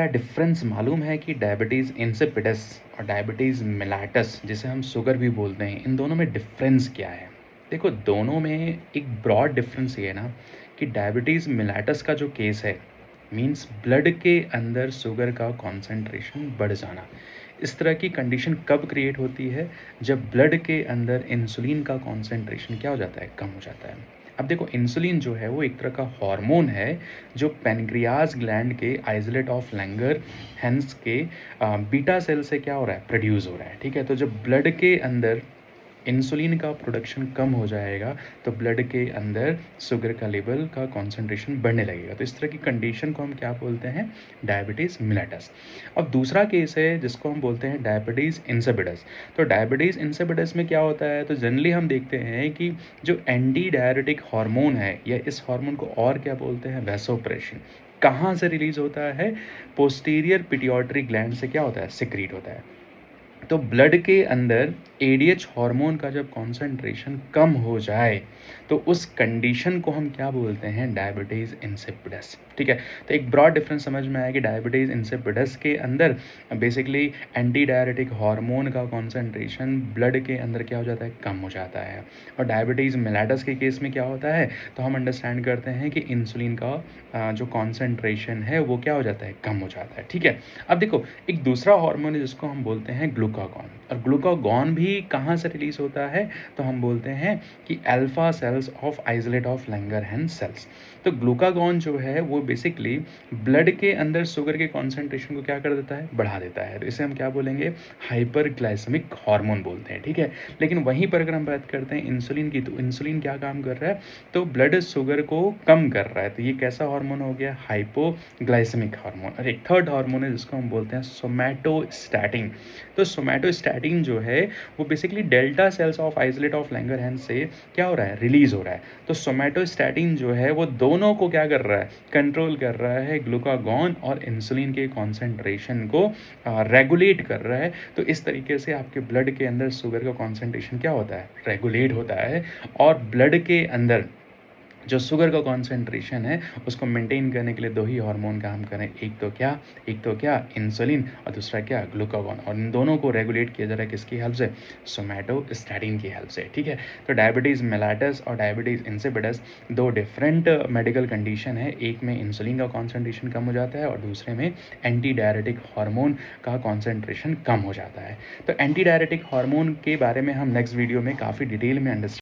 क्या डिफरेंस मालूम है कि डायबिटीज़ इंसिपिडस और डायबिटीज़ मेलाइटस जिसे हम शुगर भी बोलते हैं, इन दोनों में डिफरेंस क्या है? देखो, दोनों में एक ब्रॉड डिफरेंस ये है ना कि डायबिटीज़ मेलाइटस का जो केस है, मीन्स ब्लड के अंदर शुगर का कॉन्सेंट्रेशन बढ़ जाना। इस तरह की कंडीशन कब क्रिएट होती है? जब ब्लड के अंदर इंसुलिन का कॉन्सेंट्रेशन क्या हो जाता है? कम हो जाता है। अब देखो, इंसुलिन जो है वो एक तरह का हार्मोन है जो पैनक्रियाज ग्लैंड के आइसोलेट ऑफ लैंगर हेंस के बीटा सेल से क्या हो रहा है? प्रोड्यूस हो रहा है। ठीक है, तो जब ब्लड के अंदर इंसुलिन का प्रोडक्शन कम हो जाएगा तो ब्लड के अंदर शुगर का लेवल का कॉन्सेंट्रेशन बढ़ने लगेगा। तो इस तरह की कंडीशन को हम क्या बोलते हैं? Diabetes mellitus. अब दूसरा केस है जिसको हम बोलते हैं डायबिटीज़ इंसिपिडस। तो डायबिटीज़ इंसिपिडस में क्या होता है? तो जनरली हम देखते हैं कि जो एंटी डायरेटिक हार्मोन है, या इस हार्मोन को और क्या बोलते हैं? वैसोप्रेसिन। कहाँ से रिलीज होता है? पोस्टीरियर पिट्यूटरी ग्लैंड से क्या होता है? सिक्रीट होता है। तो ब्लड के अंदर एडीएच हार्मोन का जब कॉन्सेंट्रेशन कम हो जाए तो उस कंडीशन को हम क्या बोलते हैं? Diabetes insipidus. ठीक है, तो एक ब्रॉड डिफरेंस समझ में आया कि डायबिटीज़ इंसिपिडस के अंदर बेसिकली एंटी डायरेटिक हार्मोन का कॉन्सेंट्रेशन ब्लड के अंदर क्या हो जाता है? कम हो जाता है। और डायबिटीज़ मेलाइटस के केस में क्या होता है? तो हम अंडरस्टैंड करते हैं कि इंसुलिन का जो कॉन्सेंट्रेशन है वो क्या हो जाता है? कम हो जाता है। ठीक है, अब देखो, एक दूसरा हार्मोन है जिसको हम बोलते हैं ग्लूकागॉन। और ग्लूकागॉन भी कहाँ से रिलीज होता है? तो हम बोलते हैं कि alpha cells of islets of Langerhans cells. तो ग्लूकागॉन जो है वो बेसिकली ब्लड के अंदर शुगर के कॉन्सेंट्रेशन को क्या कर देता है? बढ़ा देता है। तो इसे हम क्या बोलेंगे? हाइपरग्लाइसेमिक हार्मोन बोलते हैं। ठीक है, लेकिन वहीं पर अगर हम बात करते हैं इंसुलिन की, तो इंसुलिन क्या काम कर रहा है? तो ब्लड शुगर को कम कर रहा है। तो ये कैसा हार्मोन हो गया? Hypoglycaemic hormone. और एक थर्ड हार्मोन है जिसको हम बोलते हैं सोमैटोस्टैटिन। तो सोमैटोस्टैटिन जो है वो basically delta sales of islets of Langerhans से क्या हो रहा है? रिलीज हो रहा है। तो सोमैटोस्टैटिन जो है वो दोनों को क्या कर रहा है? कंट्रोल कर रहा है। ग्लूकागॉन और इंसुलिन के कॉन्सेंट्रेशन को रेगुलेट कर रहा है। तो इस तरीके से आपके ब्लड के अंदर शुगर का कॉन्सेंट्रेशन क्या होता है? रेगुलेट होता है। और ब्लड के अंदर जो शुगर का कॉन्सेंट्रेशन है उसको मेंटेन करने के लिए दो ही हार्मोन काम करें। एक तो क्या इंसुलिन, और दूसरा क्या? ग्लूकागॉन। और इन दोनों को रेगुलेट किया जा रहा है किसकी हेल्प से? सोमैटोस्टैटिन की हेल्प से। ठीक है, तो डायबिटीज़ मेलाइटस और डायबिटीज़ इंसिपिडस दो डिफरेंट मेडिकल कंडीशन है। एक में इंसुलिन का कॉन्सेंट्रेशन कम हो जाता है और दूसरे में एंटी डायरेटिक हार्मोन का कॉन्सेंट्रेशन कम हो जाता है। तो एंटी डायरेटिक हार्मोन के बारे में हम नेक्स्ट वीडियो में काफ़ी डिटेल में अंडरस्टैंड